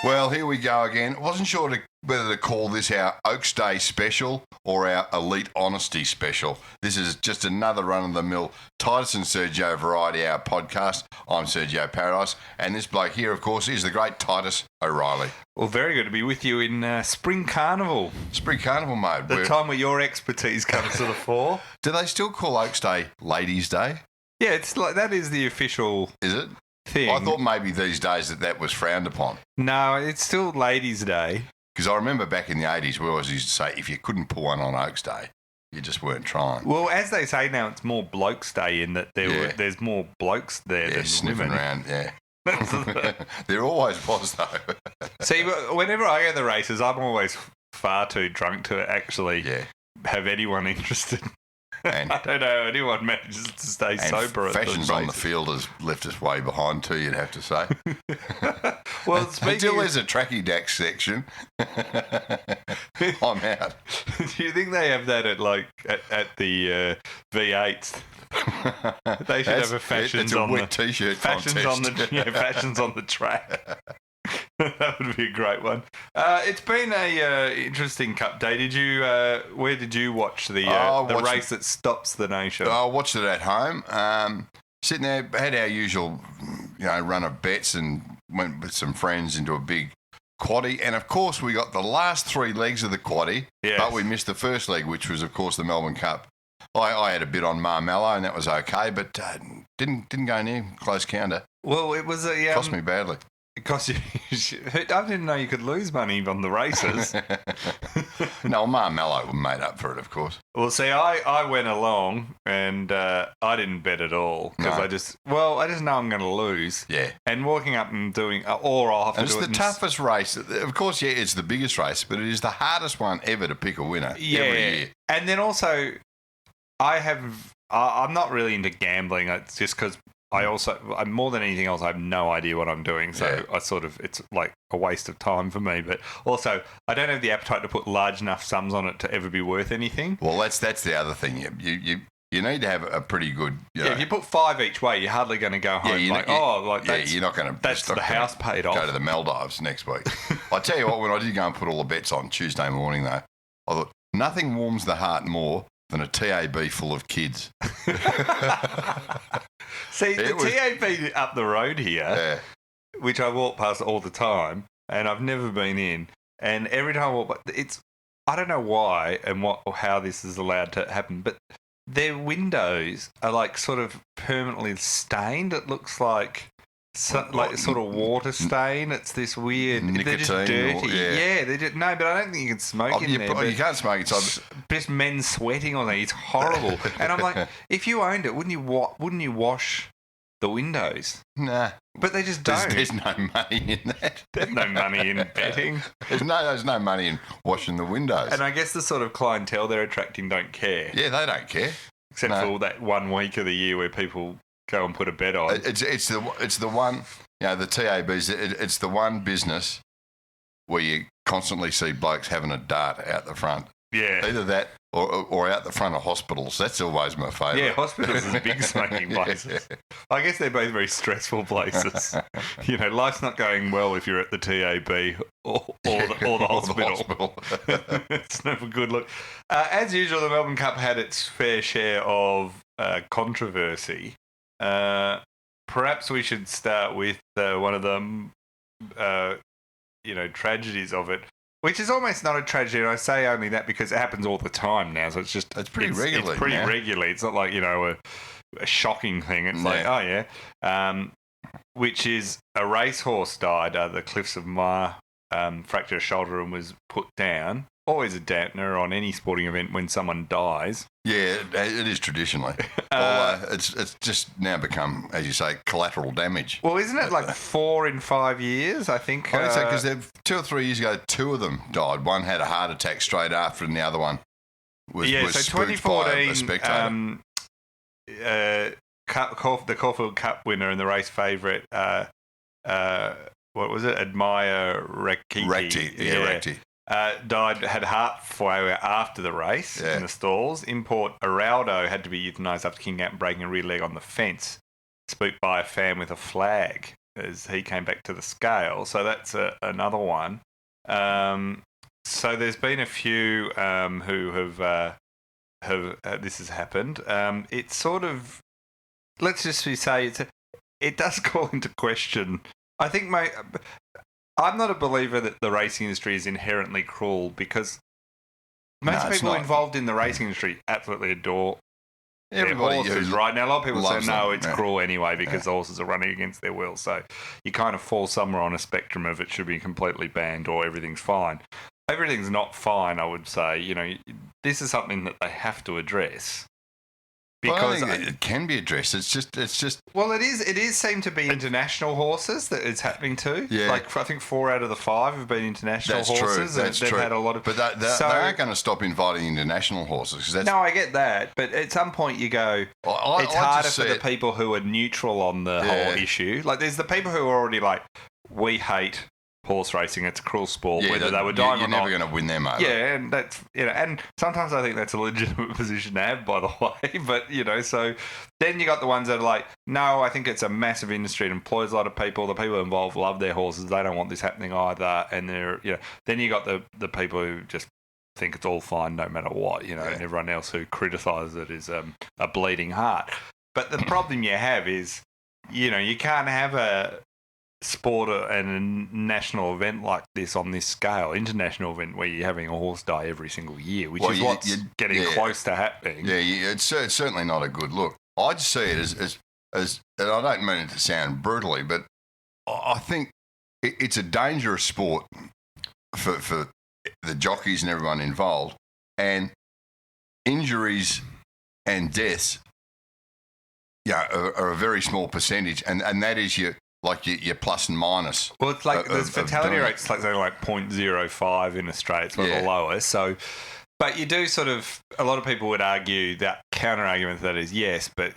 Well, here we go again. I wasn't sure whether to call this our Oaks Day special or our Elite Honesty special. This is just another run-of-the-mill Titus and Sergio Variety Hour podcast. I'm Sergio Paradise, and this bloke here, of course, is the great Titus O'Reilly. Well, very good to be with you in Spring Carnival. Spring Carnival mode. The time where your expertise comes to the fore. Do they still call Oaks Day Ladies' Day? Yeah, it's like that is the official... Is it? Thing. I thought maybe these days that was frowned upon. No, it's still Ladies' Day. Because I remember back in the 80s, we always used to say, if you couldn't pull one on Oaks Day, you just weren't trying. Well, as they say now, it's more Blokes' Day in that there's more blokes there than sniffing women. Around, yeah. There always was, though. See, whenever I go to the races, I'm always far too drunk to actually have anyone interested. And I don't know, anyone manages to stay sober at the races. Fashions on the field has left us way behind too, you'd have to say. Well, until there's a tracky dax section, I'm out. Do you think they have that at the V8s? They should have a fashions on the t-shirt fashions contest. Fashions on the track. That would be a great one. It's been a interesting Cup day. Where did you watch the race that stops the nation? I watched it at home. Sitting there, had our usual, run of bets and went with some friends into a big quaddie. And of course, we got the last three legs of the quaddie, but we missed the first leg, which was of course the Melbourne Cup. I had a bit on Marmello, and that was okay, but didn't go near close counter. Well, it was cost me badly. It cost you. I didn't know you could lose money on the races. No, Marmello made up for it, of course. Well, see, I went along and I didn't bet at all because I just know I'm going to lose. Yeah. And walking up and doing, or I'll have to do it. It's the toughest race. Of course, it's the biggest race, but it is the hardest one ever to pick a winner every year. And then also, I'm not really into gambling. It's just because I'm more than anything else, I have no idea what I'm doing. So it's like a waste of time for me. But also, I don't have the appetite to put large enough sums on it to ever be worth anything. Well, that's the other thing. You need to have a pretty good... if you put 5 each way, you're hardly going to go home you're not going to... That's the house paid off. Go to the Maldives next week. I tell you what, when I did go and put all the bets on Tuesday morning, though, I thought, nothing warms the heart more than a TAB full of kids. See, TAB up the road here, which I walk past all the time, and I've never been in, and every time I walk past, I don't know why and how this is allowed to happen, but their windows are like sort of permanently stained. It looks like sort of water stain. It's this weird... Nicotine. They're just dirty. They're just... No, but I don't think you can smoke in there. You can't smoke inside. Just men sweating on there. It's horrible. And I'm like, if you owned it, wouldn't you wash the windows? Nah. But they just don't. There's no money in that. There's no money in betting. There's no money in washing the windows. And I guess the sort of clientele they're attracting don't care. Yeah, they don't care. Except for that 1 week of the year where people... go and put a bet on. It's the one, the TABs, it's the one business where you constantly see blokes having a dart out the front. Yeah. Either that or out the front of hospitals. That's always my favourite. Yeah, hospitals is big smoking places. I guess they're both very stressful places. Life's not going well if you're at the TAB or the hospital. It's never a good look. As usual, the Melbourne Cup had its fair share of controversy. Perhaps we should start with one of the, tragedies of it, which is almost not a tragedy. And I say only that because it happens all the time now. So it's pretty regular. It's pretty regular. It's not like, a shocking thing. It's like, which is a racehorse died at the Cliffs of Moher, fractured a shoulder and was put down. Always a dampener on any sporting event when someone dies. Yeah, it is traditionally. It's just now become, as you say, collateral damage. Well, isn't it like 4 in 5 years, I think? I think so, because 2 or 3 years ago, 2 of them died. One had a heart attack straight after, and the other one was spooked by a spectator. The Caulfield Cup winner and the race favourite, what was it? Admire Recti. Recti. Died, had heart failure after the race in the stalls. Import Araldo had to be euthanised after kicking out and breaking a rear leg on the fence, spooked by a fan with a flag. as he came back to the scale. So that's another one. So there's been a few who have this has happened. It's sort of, let's just say it does call into question. I think I'm not a believer that the racing industry is inherently cruel, because most people involved in the racing industry absolutely adore everybody horses, right? Now, a lot of people say, no, it's them. cruel anyway because the horses are running against their will. So you kind of fall somewhere on a spectrum of it should be completely banned or everything's fine. Everything's not fine, I would say. You know, this is something that they have to address. Because it can be addressed. It's just. Well, it is seem to be international horses that it's happening to. Yeah. Like, I think 4 out of the 5 have been international horses. That's they've true. had a lot of. But they aren't going to stop inviting international horses. No, I get that. But at some point you go, it's harder for the people who are neutral on the whole issue. Like, there's the people who are already like, we hate horse racing, it's a cruel sport, whether they were dying or not. You're never going to win them over. Yeah, and that's, and sometimes I think that's a legitimate position to have, by the way. But, so then you got the ones that are like, no, I think it's a massive industry, it employs a lot of people, the people involved love their horses, they don't want this happening either, and they're, then you got the people who just think it's all fine no matter what, and everyone else who criticises it is a bleeding heart. But the problem you have is, you can't have a sport and a national event like this on this scale, international event where you're having a horse die every single year, which is what's getting close to happening. Yeah, it's certainly not a good look. I just see it as and I don't mean it to sound brutally, but I think it's a dangerous sport for the jockeys and everyone involved, and injuries and deaths are a very small percentage, and that is your plus and minus. Well, it's like there's fatality rates like 0.05 in Australia. It's one of the lowest. So, but you do a lot of people would argue that counter argument to that is yes, but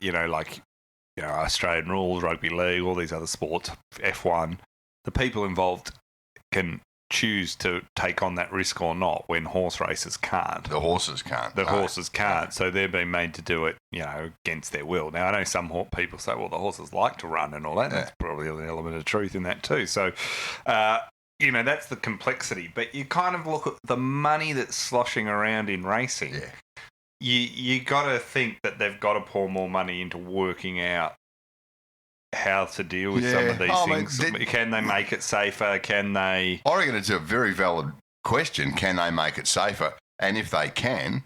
Australian rules, rugby league, all these other sports, F1, the people involved can choose to take on that risk or not, when horse racers can't. The horses can't. Horses can't. So they're being made to do it, against their will. Now, I know some people say, well, the horses like to run and all that. That's probably an element of truth in that too. So, that's the complexity. But you kind of look at the money that's sloshing around in racing. Yeah. You got to think that they've got to pour more money into working out how to deal with some of these things. Can they make it safer? Can they? I reckon it's a very valid question. Can they make it safer? And if they can,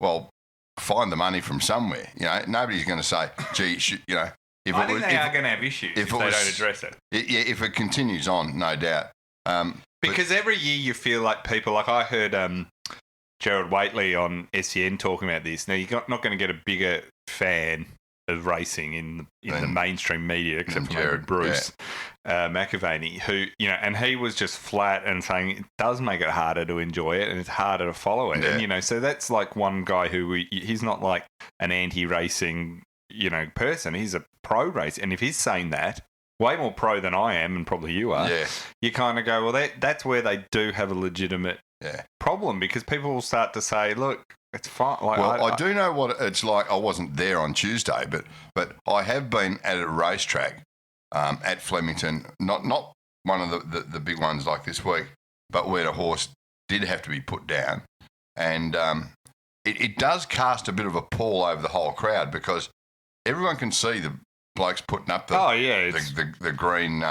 well, find the money from somewhere. Nobody's going to say, gee, I think they are going to have issues if they don't address it. If it continues on, no doubt. Because every year you feel like people, like I heard Gerard Whateley on SEN talking about this. Now, you're not going to get a bigger fan of racing in the mainstream media, except for maybe Bruce McAvaney, who, and he was just flat and saying it does make it harder to enjoy it and it's harder to follow it. Yeah. And, so that's like one guy who he's not like an anti-racing, person. He's a pro-racer. And if he's saying that, way more pro than I am and probably you are, you kind of go, well, that's where they do have a legitimate problem, because people will start to say, look, it's fine. I do know what it's like. I wasn't there on Tuesday, but I have been at a racetrack at Flemington, not one of the big ones like this week, but where the horse did have to be put down. And it does cast a bit of a pall over the whole crowd, because everyone can see the blokes putting up the green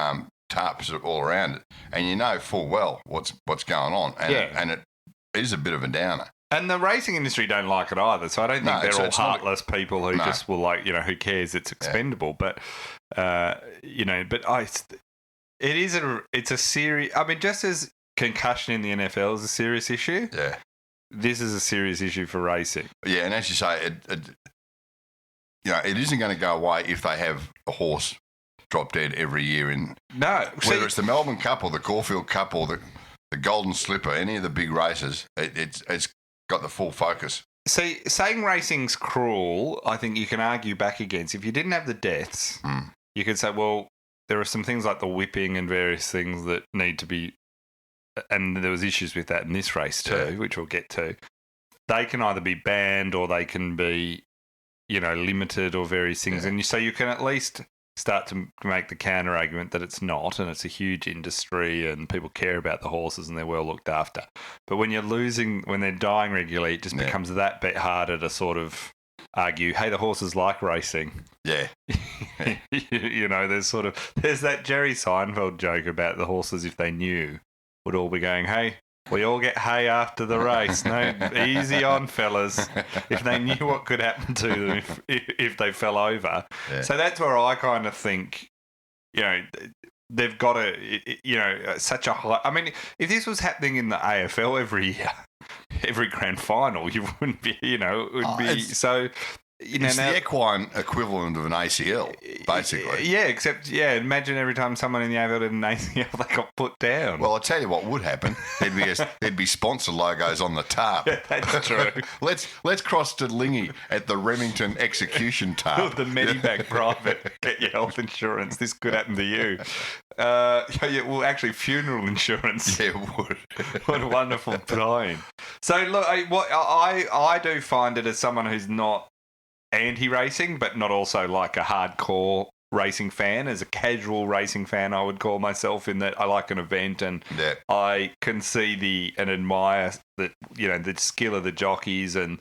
tarps all around it, and full well what's going on, and it is a bit of a downer. And the racing industry don't like it either, so I don't think they're all heartless people who just will who cares? It's expendable. But it's a serious. I mean, just as concussion in the NFL is a serious issue, this is a serious issue for racing. Yeah, and as you say, it isn't going to go away if they have a horse drop dead every year whether it's the Melbourne Cup or the Caulfield Cup or the Golden Slipper, any of the big races, it's got the full focus. See, saying racing's cruel, I think you can argue back against. If you didn't have the deaths, you could say, well, there are some things like the whipping and various things that need to be, and there was issues with that in this race too, which we'll get to. They can either be banned or they can be, limited or various things. And so you can at least start to make the counter argument that it's not, and it's a huge industry and people care about the horses and they're well looked after. But when when they're dying regularly, it just becomes that bit harder to sort of argue, hey, the horses like racing. Yeah. There's that Jerry Seinfeld joke about the horses, if they knew, would all be going, hey, we all get hay after the race. No, easy on, fellas. If they knew what could happen to them if they fell over. Yeah. So that's where I kind of think, they've got such a high... I mean, if this was happening in the AFL every year, every grand final, you wouldn't be, it would be... So... It's the equine equivalent of an ACL, basically. Yeah, except, imagine every time someone in the AFL did an ACL, they got put down. Well, I'll tell you what would happen. There'd be sponsor logos on the tarp. Yeah, that's true. Let's cross to Lingy at the Remington execution tarp. The Medibank private. Get your health insurance. This could happen to you. Well, actually, funeral insurance. Yeah, it would. What a wonderful time. So, look, I do find it as someone who's not anti-racing, but not also like a hardcore racing fan. As a casual racing fan, I would call myself, in that I like an event and I can see and admire that, the skill of the jockeys, and,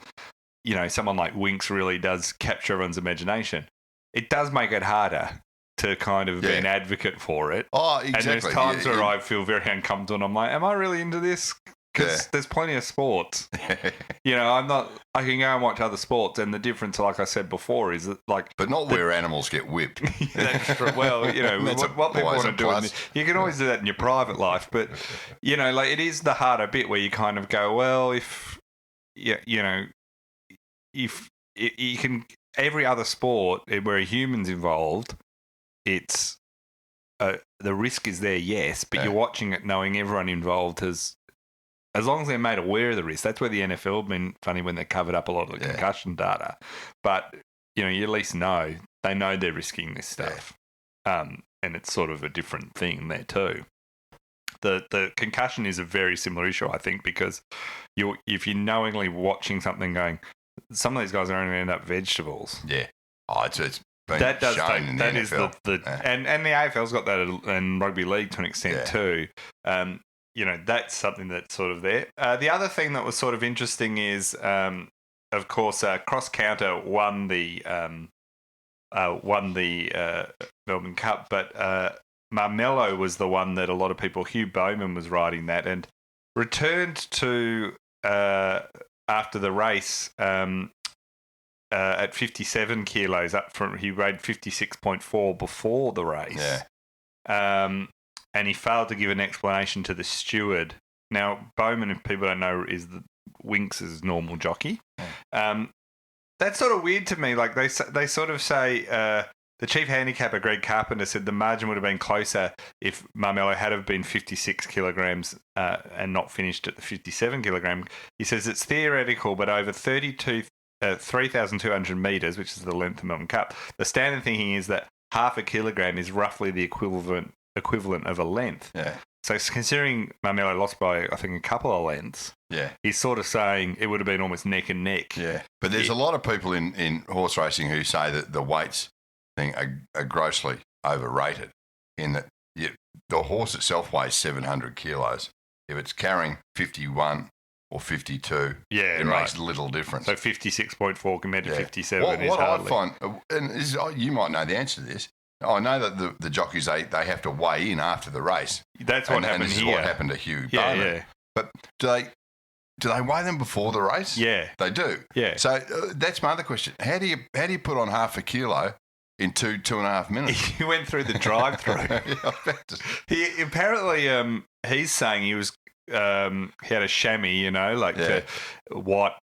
someone like Winks really does capture everyone's imagination. It does make it harder to kind of be an advocate for it. Oh, exactly. And there's times where I feel very uncomfortable and I'm like, am I really into this? Because there's plenty of sports. I can go and watch other sports, and the difference, like I said before, is that but not where animals get whipped. That's true. Well, what people want to do, you can always do that in your private life, but it is the harder bit where you kind of go, well, if you can, every other sport where a human's involved, it's the risk is there, yes, but you're watching it knowing everyone involved has. As long as they're made aware of the risk, that's where the NFL have been funny when they covered up a lot of the concussion data. But, you at least know, they know they're risking this stuff. And it's sort of a different thing there too. The concussion is a very similar issue, I think, because if you're knowingly watching something going, some of these guys are only going to end up vegetables. Yeah. Oh, it's been shown in the NFL. And the AFL's got that in rugby league to an extent too. That's something that's sort of there. The other thing that was sort of interesting is, of course, Cross Counter won the Melbourne Cup, but Marmello was the one that a lot of people, Hugh Bowman was riding that, and returned to after the race at 57 kilos up from, he weighed 56.4 before the race. Yeah. And he failed to give an explanation to the steward. Now, Bowman, if people don't know, is Winks' normal jockey. That's sort of weird to me. Like they sort of say, the chief handicapper, Greg Carpenter, said the margin would have been closer if Marmello had have been 56 kilograms and not finished at the 57 kilogram. He says it's theoretical, but over 3,200 metres, which is the length of Melbourne Cup, the standard thinking is that half a kilogram is roughly the equivalent of a length. Yeah. So considering Marmello lost by, I think, a couple of lengths, he's sort of saying it would have been almost neck and neck. Yeah. But there's a lot of people in horse racing who say that the weights thing are grossly overrated, in that the horse itself weighs 700 kilos. If it's carrying 51 or 52, it makes little difference. So 56.4 compared to 57 is what hardly. I find, and you might know the answer to this, I know that the jockeys, they have to weigh in after the race. That's what happened here. This is what happened to Hugh Bowman. Yeah. But do they weigh them before the race? Yeah. They do? Yeah. So that's my other question. How do you put on half a kilo in 2.5 minutes? He went through the drive-through. He apparently, he's saying he was... he had a chamois, white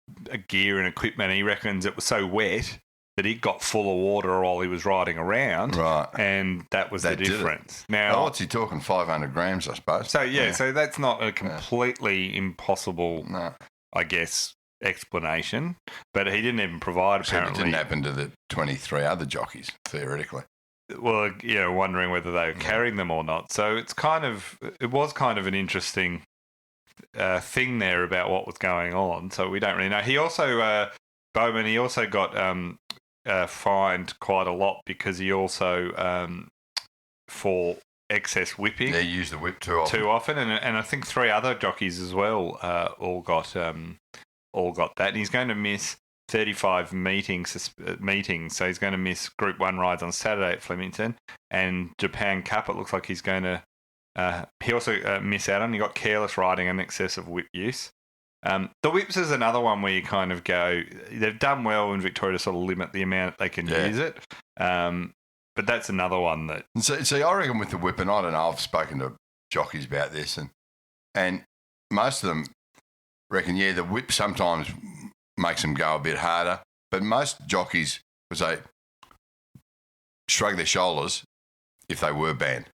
gear and equipment. He reckons it was so wet that he got full of water while he was riding around. Right. And that was the difference. Now, what's he talking? 500 grams, I suppose. So, so that's not a completely impossible, I guess, explanation. But he didn't even provide, apparently. So it didn't happen to the 23 other jockeys, theoretically. Well, wondering whether they were carrying them or not. So it was kind of an interesting thing there about what was going on. So we don't really know. He also, Bowman, he also got fined quite a lot because he also for excess whipping. They use the whip too often. And I think 3 other jockeys as well all got that. And he's going to miss 35 meetings, so he's going to miss Group 1 rides on Saturday at Flemington, and Japan Cup, it looks like he's going to he also miss out on. He got careless riding and excessive whip use. The whips is another one where you kind of go, they've done well in Victoria to sort of limit the amount they can use it, but that's another one that... See, I reckon with the whip, and I don't know, I've spoken to jockeys about this, and most of them reckon, the whip sometimes makes them go a bit harder, but most jockeys would say, shrug their shoulders if they were banned.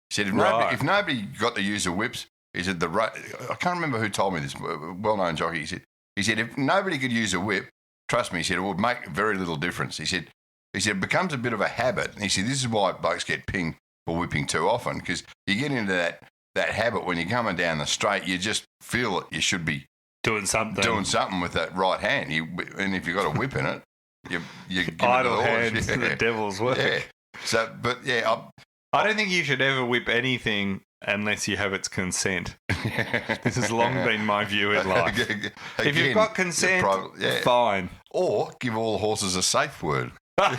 He said, if nobody got to use the whips, he said, I can't remember who told me this, well-known jockey, he said, if nobody could use a whip, trust me, he said, it would make very little difference. He said, it becomes a bit of a habit. And he said, this is why blokes get pinged for whipping too often, because you get into that habit when you're coming down the straight, you just feel that you should be doing something with that right hand. And if you've got a whip in it, you give idle it hands to the devil's work. Yeah. So, but I don't think you should ever whip anything unless you have its consent. This has long been my view in life. Again, if you've got consent, fine. Or give all horses a safe word. I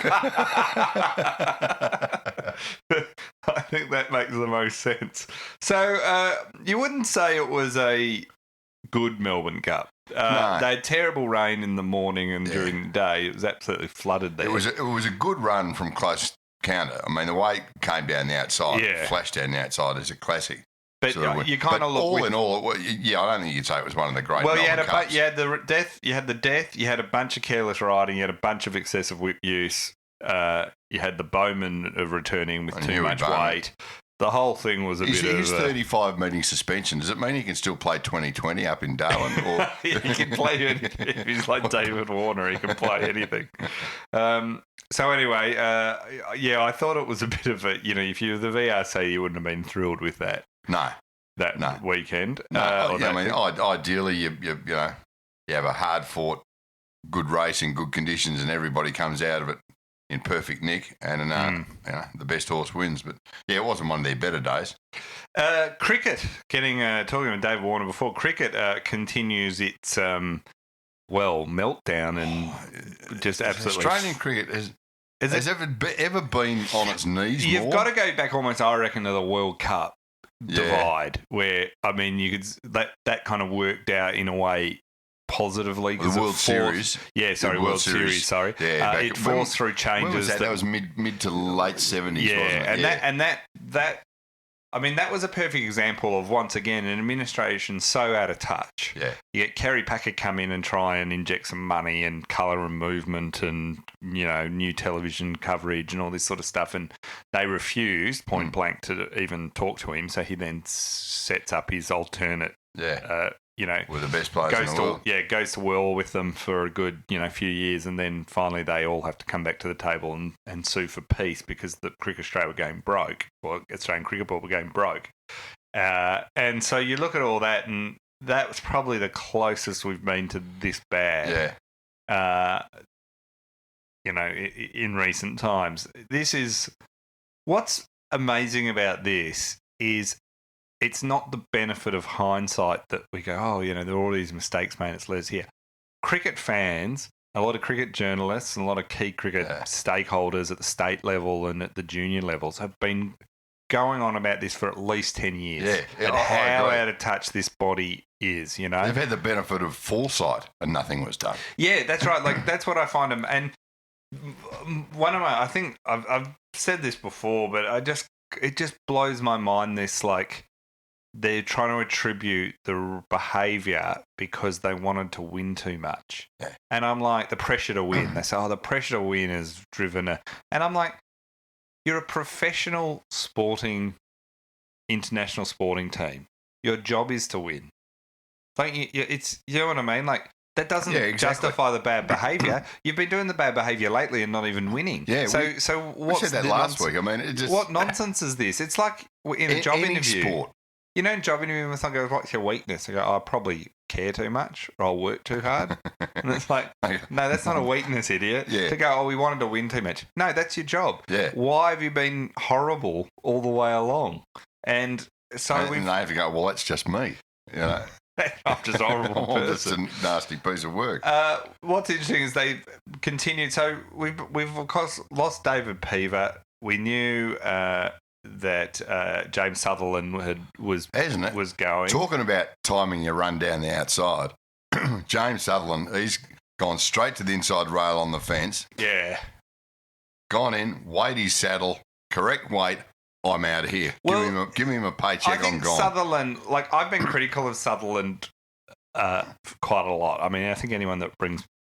think that makes the most sense. So you wouldn't say it was a good Melbourne Cup. No. They had terrible rain in the morning and during the day. It was absolutely flooded there. It was a good run from close counter. I mean, the way it came down the outside, flashed down the outside is a classic. But you kind of look all in all, I don't think you'd say it was one of the great. Well, you had the death, you had a bunch of careless riding, you had a bunch of excessive whip use, you had the Bowman returning with too much weight. The whole thing was his 35 meeting suspension. Does it mean he can still play 2020 up in Darwin? Or he can play anything. If he's like David Warner, he can play anything. So anyway, I thought it was a bit of a, if you were the VRC, you wouldn't have been thrilled with that. That weekend. Ideally, you have a hard fought, good race in good conditions, and everybody comes out of it in perfect nick, and the best horse wins. But it wasn't one of their better days. Cricket, talking with David Warner before, cricket continues its meltdown and just absolutely. Australian cricket has ever been on its knees. You've got to go back almost, I reckon, to the World Cup divide, where you could that kind of worked out in a way positively. The World Series. World Series. Sorry. Yeah, it forced through changes. When was that? That was mid to late 70s, wasn't it? That was a perfect example of, once again, an administration so out of touch. Yeah. You get Kerry Packer come in and try and inject some money and colour and movement and, new television coverage and all this sort of stuff, and they refused point blank to even talk to him, so he then sets up his alternate with the best players in the world. Goes to war with them for a good, few years, and then finally they all have to come back to the table and sue for peace because the Cricket Australia were going broke, or Australian Cricket Board were going broke. And so you look at all that, and that was probably the closest we've been to this bad. In recent times. This is what's amazing about this is it's not the benefit of hindsight that we go, there are all these mistakes made, it's less here. Cricket fans, a lot of cricket journalists and a lot of key cricket stakeholders at the state level and at the junior levels have been going on about this for at least 10 years. And how out of touch this body is, They've had the benefit of foresight and nothing was done. Yeah, that's right. That's what I find them. And I think I've said this before, but it just blows my mind, this, they're trying to attribute the behaviour because they wanted to win too much. Yeah. And I'm like, the pressure to win. They say, the pressure to win has driven it. And I'm like, you're a professional international sporting team. Your job is to win. You know what I mean? That doesn't justify the bad behaviour. You've been doing the bad behaviour lately and not even winning. Yeah. So we said that last week. I mean, what nonsense is this? It's like in a job interview. Sport. you know, jobbing him with someone goes, what's your weakness? I go, I probably care too much or I'll work too hard. And it's like, no, that's not a weakness, idiot. Yeah. To go, we wanted to win too much. No, that's your job. Yeah. Why have you been horrible all the way along? And so and they have to go, well, that's just me. You know, I'm just a horrible person. It's a nasty piece of work. What's interesting is they've continued. So we've of course lost David Peaver. We knew that James Sutherland was going. Talking about timing your run down the outside, James Sutherland, he's gone straight to the inside rail on the fence. Yeah. Gone in, weighed his saddle, correct weight. I'm out of here. Well, give him a paycheck. I think I'm gone. Sutherland, like I've been critical of Sutherland quite a lot. I mean, I think anyone that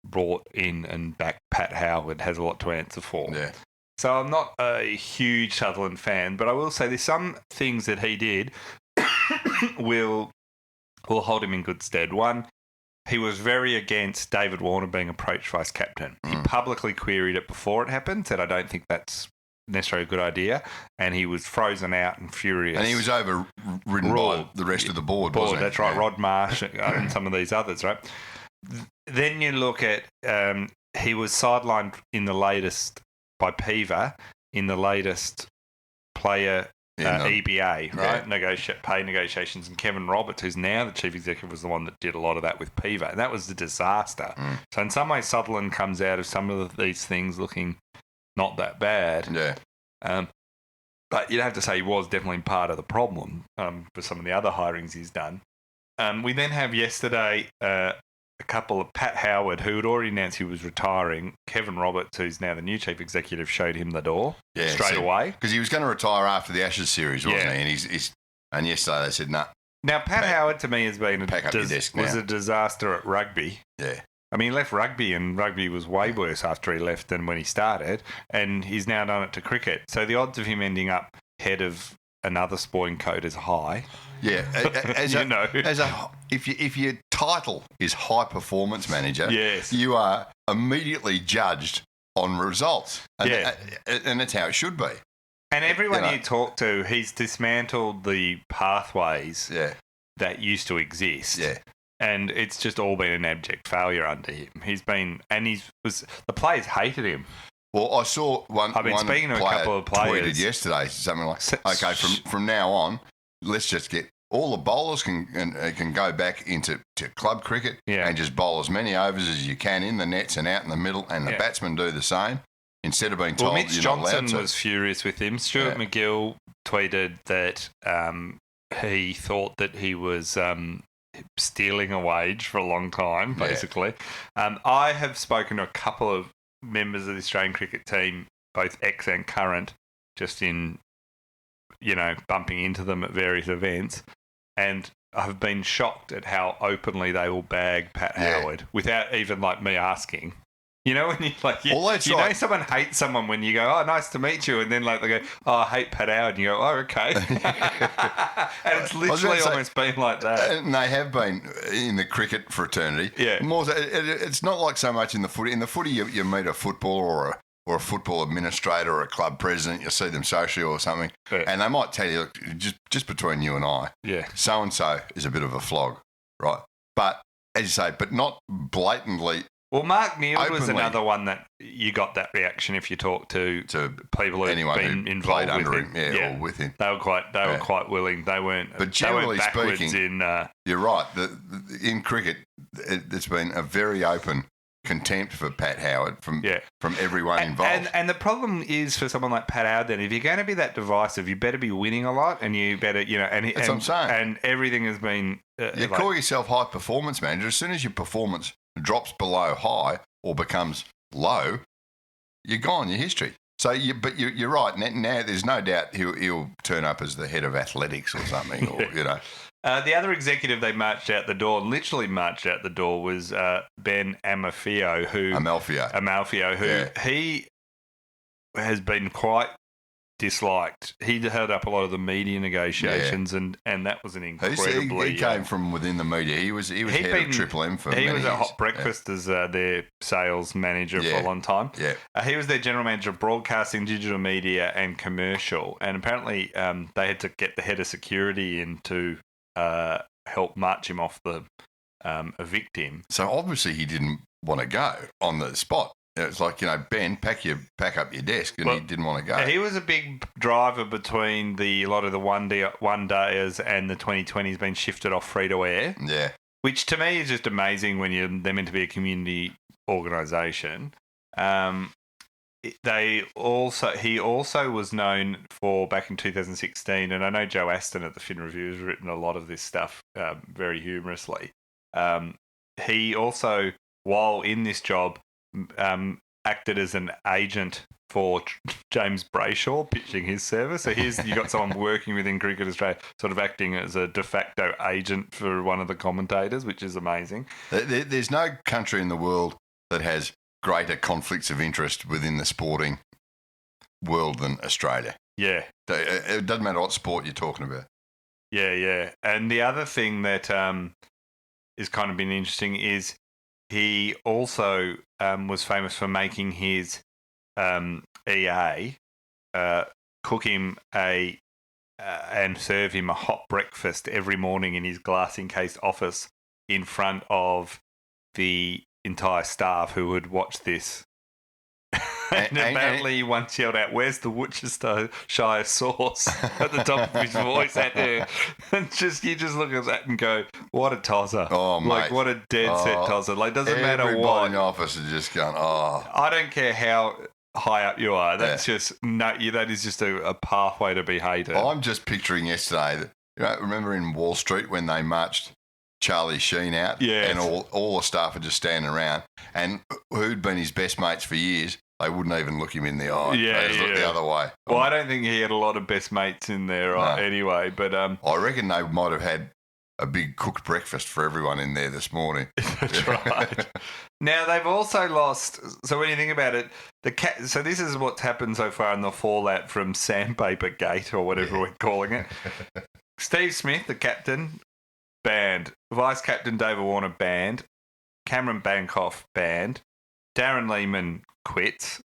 brought in and back Pat Howard has a lot to answer for. Yeah. So I'm not a huge Sutherland fan, but I will say there's some things that he did will hold him in good stead. One, he was very against David Warner being approached vice captain. He publicly queried it before it happened, said, I don't think that's necessarily a good idea, and he was frozen out and furious. And he was overridden by the rest of the board, wasn't he? That's right, Rod Marsh and some of these others, right? Then you look at he was sidelined in the latest by Peaver in the latest player EBA, right? Yeah. Pay negotiations, and Kevin Roberts, who's now the chief executive, was the one that did a lot of that with Peaver, and that was a disaster. So in some ways, Sutherland comes out of some of these things looking not that bad. Yeah. But you'd have to say he was definitely part of the problem for some of the other hirings he's done. We then have yesterday a couple of Pat Howard, who had already announced he was retiring. Kevin Roberts, who's now the new chief executive, showed him the door straight away. Because he was going to retire after the Ashes series, wasn't he? And and yesterday they said, no. Now, Pat Howard, to me, has been was a disaster at rugby. Yeah. I mean, he left rugby, and rugby was way worse after he left than when he started, and he's now done it to cricket. So the odds of him ending up head of another sporting code is high. Yeah, if your title is high performance manager, yes, you are immediately judged on results, and that's how it should be. And everyone you talk to, he's dismantled the pathways that used to exist. Yeah. And it's just all been an abject failure under him. The players hated him. Well, I saw one. I've been speaking to a couple of players tweeted yesterday something like, "Okay, from now on, let's just get all the bowlers can go back into club cricket and just bowl as many overs as you can in the nets and out in the middle, and the batsmen do the same instead of being told Mitch you're not allowed to." Johnson was furious with him. Stuart McGill tweeted that he thought that he was stealing a wage for a long time, basically. I have spoken to a couple of members of the Australian cricket team, both ex and current, just in, bumping into them at various events, and I've been shocked at how openly they will bag Pat Howard without even me asking. You know, when know someone hates someone when you go, "Oh, nice to meet you," and then they go, "Oh, I hate Pat Howard," and you go, "Oh, okay." And it's literally almost been like that. And they have been in the cricket fraternity. Yeah. More so, it's not like so much in the footy. In the footy, you meet a footballer or a football administrator or a club president. You see them socially or something, and they might tell you, "Look, just between you and I, so and so is a bit of a flog, right?" But as you say, but not blatantly. Well, Mark Neal was another one that you got that reaction if you talk to people who've been involved under with him, or with him. They were quite willing. They weren't. But generally speaking, you're right. In cricket, there's been a very open contempt for Pat Howard from everyone involved. And the problem is for someone like Pat Howard, then if you're going to be that divisive, you better be winning a lot, and you better, that's what I'm saying. And everything has been. You call yourself high performance manager. As soon as your performance drops below high or becomes low, you're gone. Your history. So, you're right. Now there's no doubt he'll turn up as the head of athletics or something, or The other executive they marched out the door, was Ben Amalfio, who he has been quite disliked. He held up a lot of the media negotiations, and that was an incredibly... He came from within the media. He was head of Triple M for many years. He was at Hot Breakfast as their sales manager for a long time. Yeah. He was their general manager of broadcasting, digital media, and commercial. And apparently they had to get the head of security in to help march him off evict him. So obviously he didn't want to go on the spot. It's like, Ben, pack up your desk, and he didn't want to go. He was a big driver between a lot of the one-dayers and the 2020s being shifted off free to air. Yeah. Which to me is just amazing when they're meant to be a community organisation. He also was known for, back in 2016, and I know Joe Aston at the Fin Review has written a lot of this stuff very humorously. He also, while in this job, acted as an agent for James Brayshaw, pitching his service. So you got someone working within Cricket Australia, sort of acting as a de facto agent for one of the commentators, which is amazing. There's no country in the world that has greater conflicts of interest within the sporting world than Australia. Yeah. It doesn't matter what sport you're talking about. Yeah. And the other thing that is kind of been interesting is he also was famous for making his EA cook him and serve him a hot breakfast every morning in his glass-encased office in front of the entire staff who would watch this. And apparently once yelled out, "Where's the Worcestershire sauce?" at the top of his voice at her. And you just look at that and go, what a tosser. Oh, mate. Like, what a dead set tosser. Like, doesn't matter what. Everybody in the office is just going, I don't care how high up you are. That's just, that is just a pathway to be hated. I'm just picturing yesterday that, remember in Wall Street when they marched Charlie Sheen out? Yes. And all the staff are just standing around, and who'd been his best mates for years, they wouldn't even look him in the eye. Yeah, they just looked the other way. Well, I don't think he had a lot of best mates in there anyway, but... I reckon they might have had a big cooked breakfast for everyone in there this morning. That's right. Now, they've also lost... So when you think about it, so this is what's happened so far in the fallout from Sandpaper Gate, or whatever we're calling it. Steve Smith, the captain, banned. Vice-captain David Warner, banned. Cameron Bancroft, banned. Darren Lehman quits.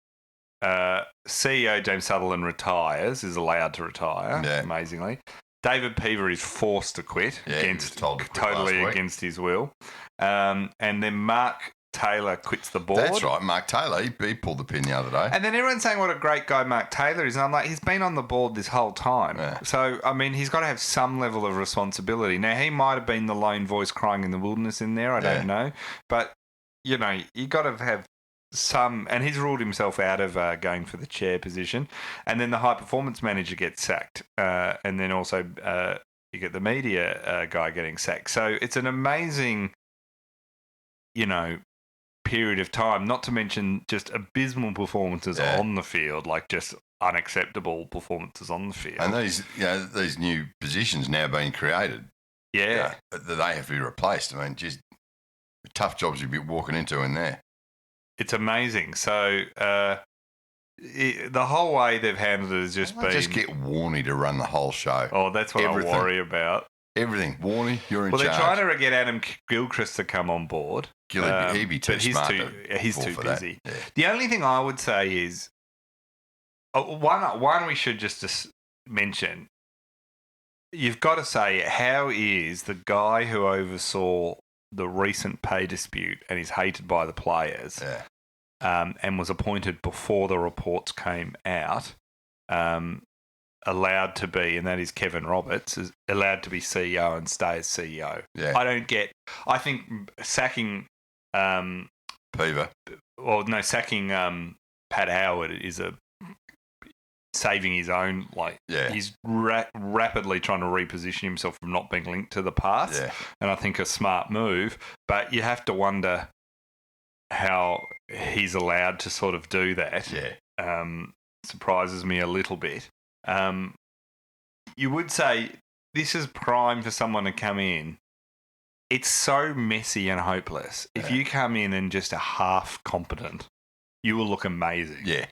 CEO James Sutherland retires, is allowed to retire, amazingly. David Peaver is forced to quit, totally against his will. And then Mark Taylor quits the board. That's right, Mark Taylor. He pulled the pin the other day. And then everyone's saying what a great guy Mark Taylor is. And I'm like, he's been on the board this whole time. Yeah. So, I mean, he's got to have some level of responsibility. Now, he might have been the lone voice crying in the wilderness in there. I don't know. But, you got to have some, and he's ruled himself out of going for the chair position. And then the high performance manager gets sacked. And then also you get the media guy getting sacked. So it's an amazing, period of time, not to mention just abysmal performances on the field, like just unacceptable performances on the field. And these new positions now being created. Yeah. They have to be replaced. I mean, just tough jobs you'd be walking into in there. It's amazing. So the whole way they've handled it has just been... Just get Warney to run the whole show. Oh, that's what I worry about. Everything. Warney, you're in charge. Well, they're trying to get Adam Gilchrist to come on board. He'd be too smart. He's too busy. Yeah. The only thing I would say is, one we should just mention, you've got to say, how is the guy who oversaw the recent pay dispute and is hated by the players and was appointed before the reports came out, allowed to be, and that is Kevin Roberts, is allowed to be CEO and stay as CEO. Yeah. I think sacking Peaver. Well, no, sacking Pat Howard is saving his own, he's rapidly trying to reposition himself from not being linked to the past, and I think a smart move, but you have to wonder how he's allowed to sort of do that. Surprises me a little bit. You would say this is prime for someone to come in. It's so messy and hopeless. If you come in and just a half competent, you will look amazing. Yeah.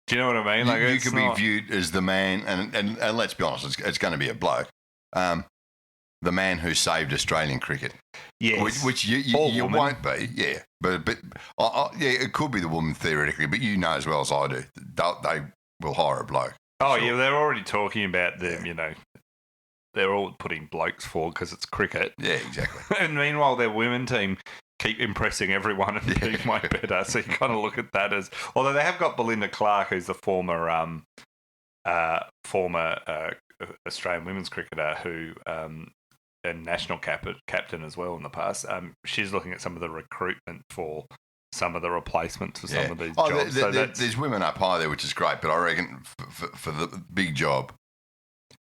Do you know what I mean? Like, you could be viewed as the man, and let's be honest, it's going to be a bloke. The man who saved Australian cricket. Yes. Which you won't be, yeah. But yeah, it could be the woman theoretically, but you know as well as I do, they will hire a bloke. Oh, sure. Yeah, they're already talking about them, they're all putting blokes forward because it's cricket. Yeah, exactly. And meanwhile, their women team keep impressing everyone and being way better. So you kind of look at that as... Although they have got Belinda Clark, who's the former Australian women's cricketer who... and national captain as well in the past. She's looking at some of the recruitment for some of the replacements for some of these jobs. There's women up high there, which is great, but I reckon for the big job...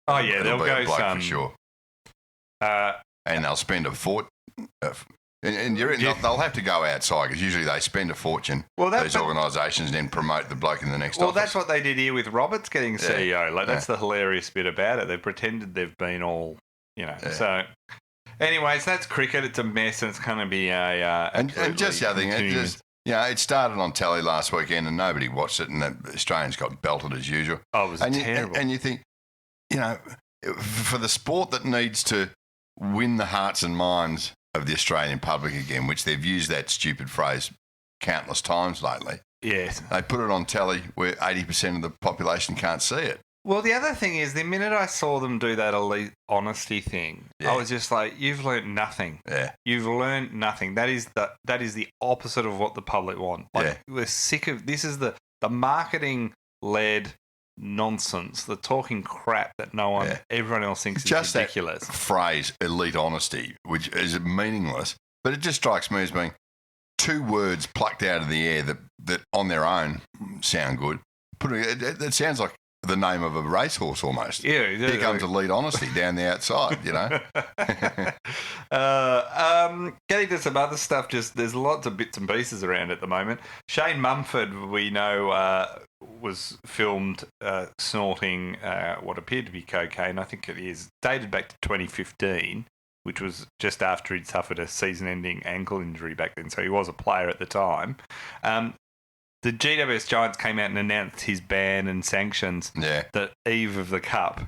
Oh, yeah, they'll go some... for sure. And they'll spend a fortune... And they'll have to go outside because usually they spend a fortune, these organisations, and then promote the bloke in the next office. Well, that's what they did here with Roberts getting CEO. That's the hilarious bit about it. They've pretended they've been all... So, anyways, that's cricket. It's a mess, and it's going to be a. And just the other thing, it started on telly last weekend, and nobody watched it, and the Australians got belted as usual. Oh, it was terrible. And you think, for the sport that needs to win the hearts and minds of the Australian public again, which they've used that stupid phrase countless times lately. Yes, they put it on telly where 80% of the population can't see it. Well, the other thing is, the minute I saw them do that elite honesty thing, I was just like, "You've learnt nothing. Yeah, you've learnt nothing. That is the opposite of what the public want. We're sick of this. Is the marketing led nonsense, the talking crap that everyone else thinks is ridiculous. That phrase elite honesty, which is meaningless, but it just strikes me as being two words plucked out of the air that on their own sound good. It sounds like the name of a racehorse almost. Yeah. Here comes elite honesty down the outside, Getting to some other stuff, there's lots of bits and pieces around at the moment. Shane Mumford, we know, was filmed snorting what appeared to be cocaine. I think it is dated back to 2015, which was just after he'd suffered a season-ending ankle injury back then, so he was a player at the time. The GWS Giants came out and announced his ban and sanctions the eve of the Cup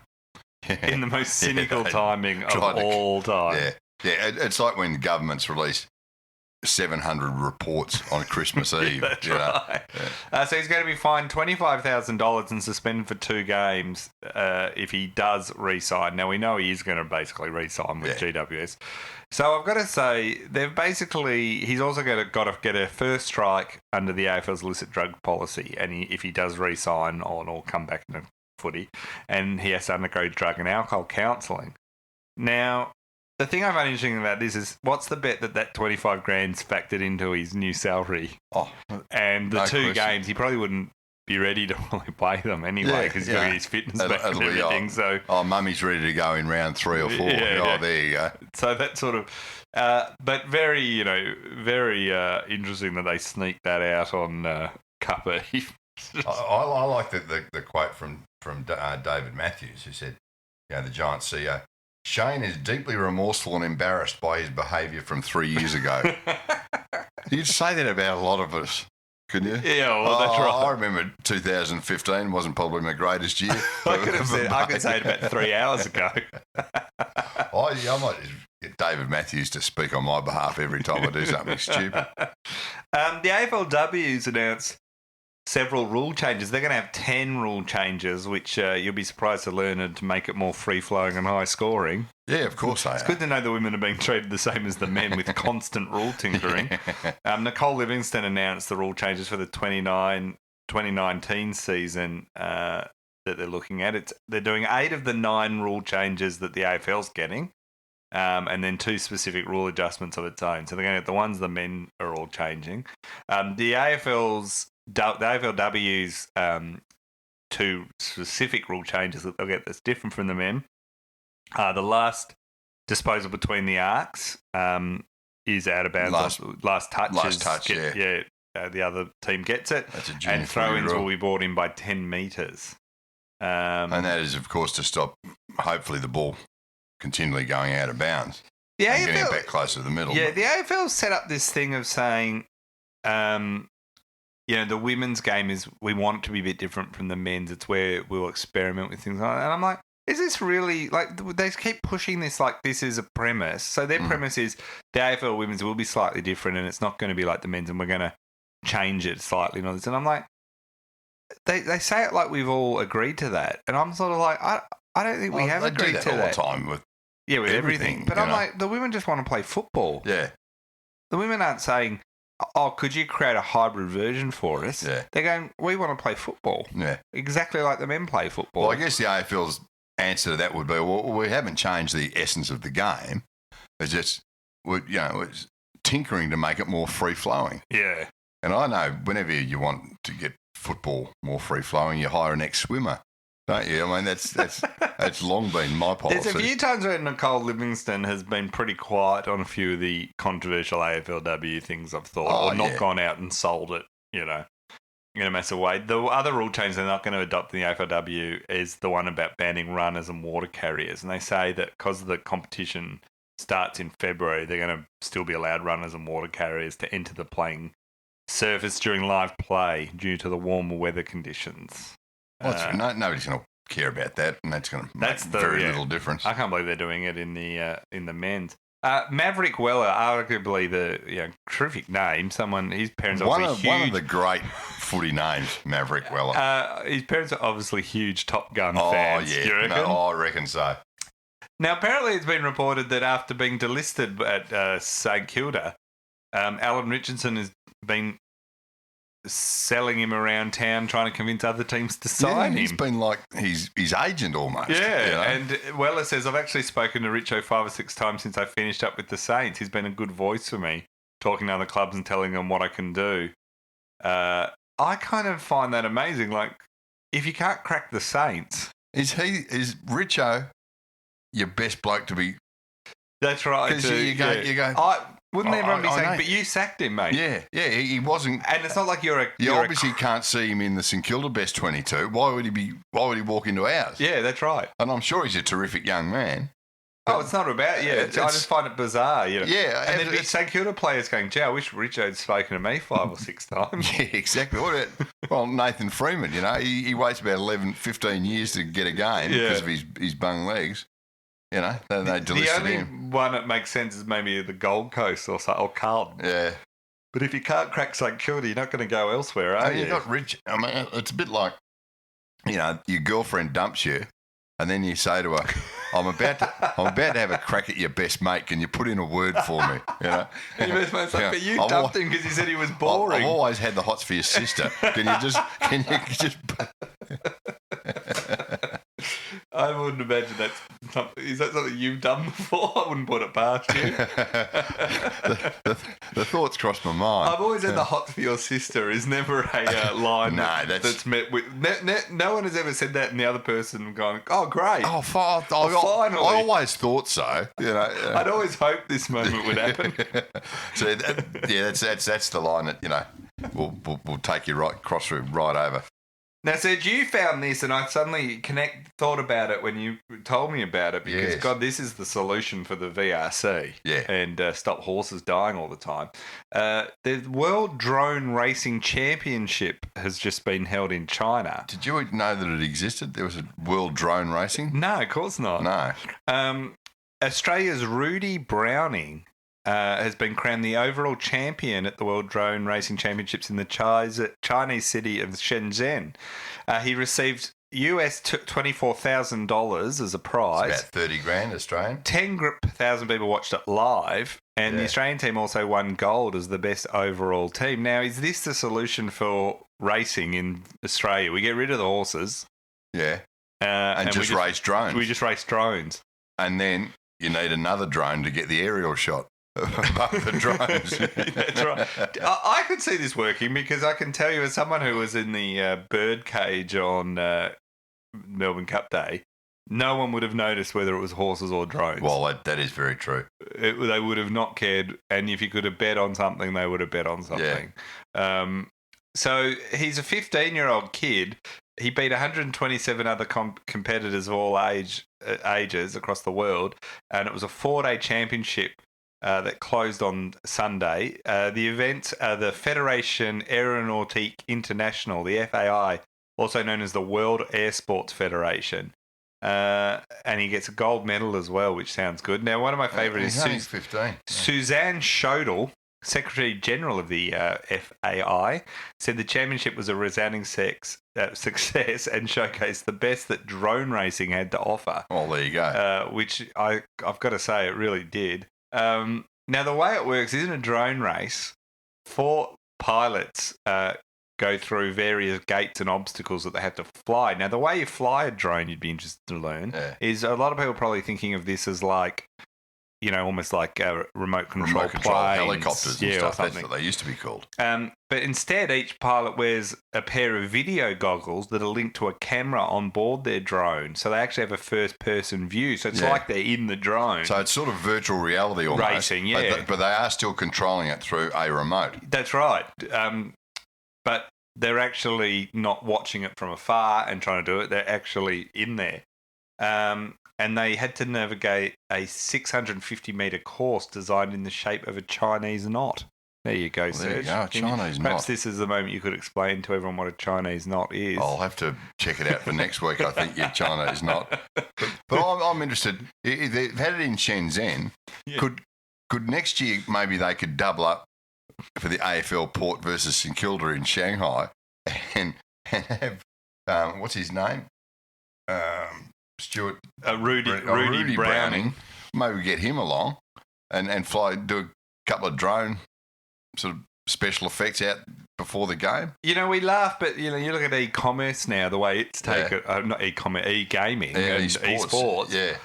in the most cynical timing of all time. Yeah, it's like when governments release 700 reports on Christmas Eve. That's right. Yeah. So he's going to be fined $25,000 and suspended for 2 games if he does re-sign. Now, we know he is going to basically re-sign with GWS. So I've got to say, he's also got to get a first strike under the AFL's illicit drug policy, and if he does re-sign or come back in the footy, and he has to undergo drug and alcohol counselling. Now, the thing I find interesting about this is, what's the bet that 25 grand's factored into his new salary? Oh, and the 2 games, he probably wouldn't be ready to really play them anyway because he's got his fitness back and everything. Mummy's ready to go in round 3 or 4. There you go. So that sort of, but very, very interesting that they sneaked that out on Cup Eve. I like the quote from David Matthews, who said, the Giants CEO, Shane is deeply remorseful and embarrassed by his behaviour from 3 years ago. You'd say that about a lot of us, couldn't you? Yeah, well, that's right. I remember 2015 wasn't probably my greatest year. I could say it about 3 hours ago. I might get David Matthews to speak on my behalf every time I do something stupid. The AFLW's announced several rule changes. They're going to have 10 rule changes, which you'll be surprised to learn to make it more free-flowing and high-scoring. Yeah, of course they are. It's good to know the women are being treated the same as the men with constant rule tinkering. Nicole Livingston announced the rule changes for the 2019 season that they're looking at. They're doing 8 of the 9 rule changes that the AFL's getting, and then 2 specific rule adjustments of its own. So they're going to get the ones the men are all changing. The AFLW's 2 specific rule changes that they'll get that's different from the men. The last disposal between the arcs is out of bounds. Last touch. The other team gets it. That's a junior and throw-ins will be brought in by 10 metres. And that is, of course, to stop, hopefully, the ball continually going out of bounds. And getting it back closer to the middle. Yeah, the AFL set up this thing of saying the women's game is we want it to be a bit different from the men's. It's where we'll experiment with things like that. And I'm like, is this really, like, they keep pushing this like this is a premise. So their premise is the AFL women's will be slightly different and it's not going to be like the men's and we're going to change it slightly. And all this. And I'm like, they say it like we've all agreed to that. And I'm sort of like, I don't think we have agreed to that. all the time with everything. But I'm like, the women just want to play football. Yeah. The women aren't saying, oh, could you create a hybrid version for us? Yeah. They're going, we want to play football. Yeah. Exactly like the men play football. Well, I guess the AFL's answer to that would be, well, we haven't changed the essence of the game. It's just, it's tinkering to make it more free-flowing. Yeah. And I know whenever you want to get football more free-flowing, you hire an ex-swimmer, don't you? I mean, that's long been my policy. There's a few times where Nicole Livingston has been pretty quiet on a few of the controversial AFLW things, I've thought, or not gone out and sold it, in a massive way. The other rule change they're not going to adopt in the AFLW is the one about banning runners and water carriers. And they say that because the competition starts in February, they're going to still be allowed runners and water carriers to enter the playing surface during live play due to the warmer weather conditions. Nobody's going to care about that, and that's going to make very little difference. I can't believe they're doing it in the men's. Maverick Weller, arguably the terrific name. His parents are obviously huge. One of the great footy names, Maverick Weller. His parents are obviously huge Top Gun fans. Yeah. Do you reckon? I reckon so. Now, apparently, it's been reported that after being delisted at St Kilda, Alan Richardson has been selling him around town, trying to convince other teams to sign him. He's been like his agent almost. Yeah, and Weller says, I've actually spoken to Richo 5 or 6 times since I finished up with the Saints. He's been a good voice for me, talking to other clubs and telling them what I can do. I kind of find that amazing. Like, if you can't crack the Saints... Is Richo your best bloke to be... That's right. Because you go... Wouldn't everyone be saying, but you sacked him, mate? Yeah, he wasn't... And it's not like you obviously can't see him in the St Kilda Best 22. Why would he walk into ours? Yeah, that's right. And I'm sure he's a terrific young man. Oh, it's not about... Yeah, I just find it bizarre, Yeah. And then St Kilda players going, gee, I wish Richard had spoken to me 5 or 6 times. Yeah, exactly. What about, Nathan Freeman, he waits about 11, 15 years to get a game because of his bung legs. They delisted him. The only one that makes sense is maybe the Gold Coast or Carlton. Yeah. But if you can't crack St Kilda, you're not going to go elsewhere, are you? You've got Rich. I mean, it's a bit like, your girlfriend dumps you, and then you say to her, I'm about to have a crack at your best mate. Can you put in a word for me? And your best mate's like, but you dumped him because he said he was boring. I've always had the hots for your sister. Can you just... I wouldn't imagine is that something you've done before? I wouldn't put it past you. the thoughts crossed my mind. I've always had the hots for your sister is never a line that's met with... No one has ever said that and the other person gone, oh, great. Oh, finally. I always thought so. I'd always hoped this moment would happen. So, that's the line that, we'll take you right over. Now, Serge, you found this, and I suddenly thought about it when you told me about it, because, God, this is the solution for the VRC and stop horses dying all the time. The World Drone Racing Championship has just been held in China. Did you know that it existed? There was a World Drone Racing? No, of course not. No. Australia's Rudy Browning has been crowned the overall champion at the World Drone Racing Championships in the Chinese city of Shenzhen. He received US $24,000 as a prize. It's about 30 grand Australian. 10,000 people watched it live, and the Australian team also won gold as the best overall team. Now, is this the solution for racing in Australia? We get rid of the horses. Yeah. And just race drones. We just race drones. And then you need another drone to get the aerial shot. Above the drones. That's right. I could see this working because I can tell you, as someone who was in the bird cage on Melbourne Cup Day, no one would have noticed whether it was horses or drones. Well, that is very true. They would have not cared, and if you could have bet on something, they would have bet on something. Yeah. So he's a 15-year-old kid. He beat 127 other competitors of all ages across the world, and it was a 4-day championship that closed on Sunday. The events are the Fédération Aéronautique Internationale, the FAI, also known as the World Air Sports Federation. And he gets a gold medal as well, which sounds good. Now, one of my favourites is 15. Suzanne Schodel, Secretary General of the FAI, said the championship was a resounding success and showcased the best that drone racing had to offer. Well, there you go. Which I've got to say, it really did. Now, the way it works is in a drone race, 4 pilots go through various gates and obstacles that they have to fly. Now, the way you fly a drone, you'd be interested to learn, is a lot of people probably thinking of this as like, almost like remote control planes, helicopters and stuff. That's what they used to be called. But instead, each pilot wears a pair of video goggles that are linked to a camera on board their drone. So they actually have a first-person view. So it's like they're in the drone. So it's sort of virtual reality almost. Racing, yeah. But they are still controlling it through a remote. That's right. But they're actually not watching it from afar and trying to do it. They're actually in there. And they had to navigate a 650-metre course designed in the shape of a Chinese knot. There you go, Serge. There you go, Chinese knot. Perhaps this is the moment you could explain to everyone what a Chinese knot is. I'll have to check it out for next week, I think, your Chinese knot. But I'm interested. They've had it in Shenzhen. Yeah. Could next year maybe they could double up for the AFL Port versus St Kilda in Shanghai and have, what's his name? Stuart Rudy Browning. Maybe get him along and fly, do a couple of drone sort of special effects out before the game. We laugh, but you look at e-commerce now, the way it's taken, not e-commerce, e-gaming and e-sports. Yeah.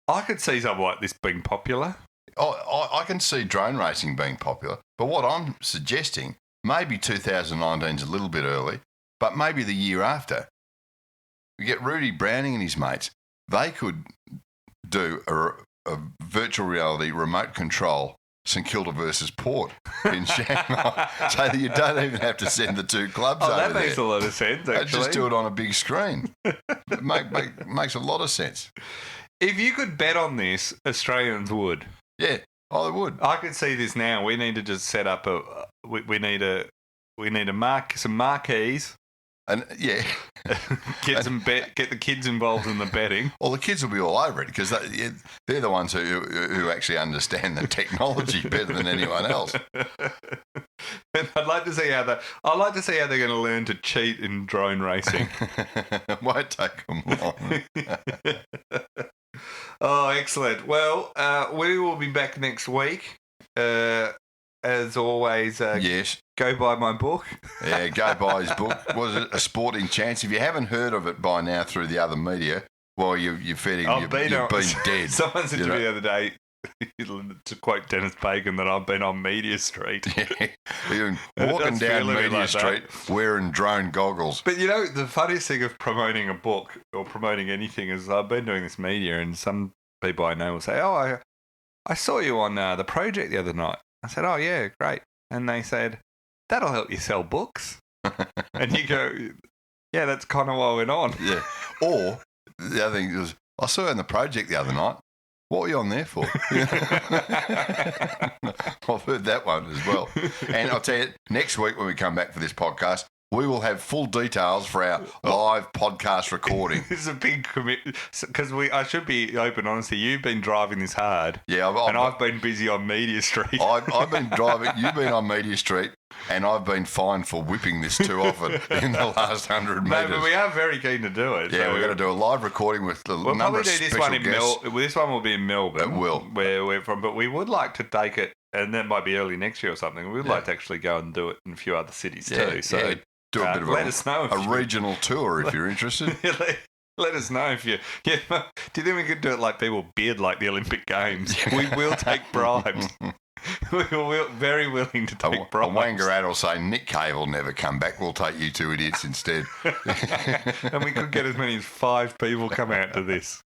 I could see something like this being popular. I can see drone racing being popular, but what I'm suggesting, maybe 2019 is a little bit early, but maybe the year after. We get Rudy Browning and his mates. They could do a virtual reality remote control St Kilda versus Port in Shanghai, so that you don't even have to send the 2 clubs over there. That makes a lot of sense, actually. Just do it on a big screen. It makes a lot of sense. If you could bet on this, Australians would. Yeah, they would. I could see this now. We need to just set up we need some marquees. And get the kids involved in the betting. Well, the kids will be all over it because they're the ones who actually understand the technology better than anyone else. And I'd like to see how they're going to learn to cheat in drone racing. It won't take them long. Oh, excellent. Well, we will be back next week. As always, yes. Go buy my book. Yeah, go buy his book. Was it A Sporting Chance? If you haven't heard of it by now through the other media, well, you're feeding. You've been dead. Someone said to me the other day, to quote Dennis Bacon, that I've been on Media Street. Yeah, you're walking down Media Street wearing drone goggles. But the funniest thing of promoting a book or promoting anything is I've been doing this media, and some people I know will say, "Oh, I saw you on the project the other night." I said, "Oh yeah, great," and they said, "That'll help you sell books." And you go, "Yeah, that's kind of what I went on." Yeah. Or the other thing is, I saw you on the project the other night. What were you on there for? I've heard that one as well. And I'll tell you, next week when we come back for this podcast, we will have full details for our live podcast recording. This is a big commitment because I should be open, honestly. You've been driving this hard, I've been busy on Media Street. I've been driving. You've been on Media Street, and I've been fined for whipping this too often in the last 100 metres. No, but we are very keen to do it. Yeah, so we're going to do a live recording with the number of special guests. This one will be in Melbourne. It will, where we're from. But we would like to take it, and that might be early next year or something. We'd like to actually go and do it in a few other cities too. So. Yeah. Do a bit of a regional tour if you're interested. Let us know if you. Yeah, do you think we could do it like people bid like the Olympic Games? We will take bribes. We're very willing to take bribes. A Wangaratt will say, Nick Cave will never come back. We'll take you 2 idiots instead. And we could get as many as 5 people come out to this.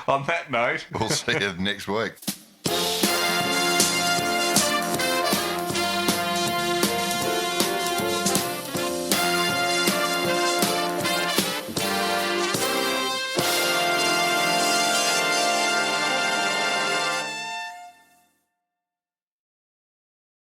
On that note, we'll see you next week.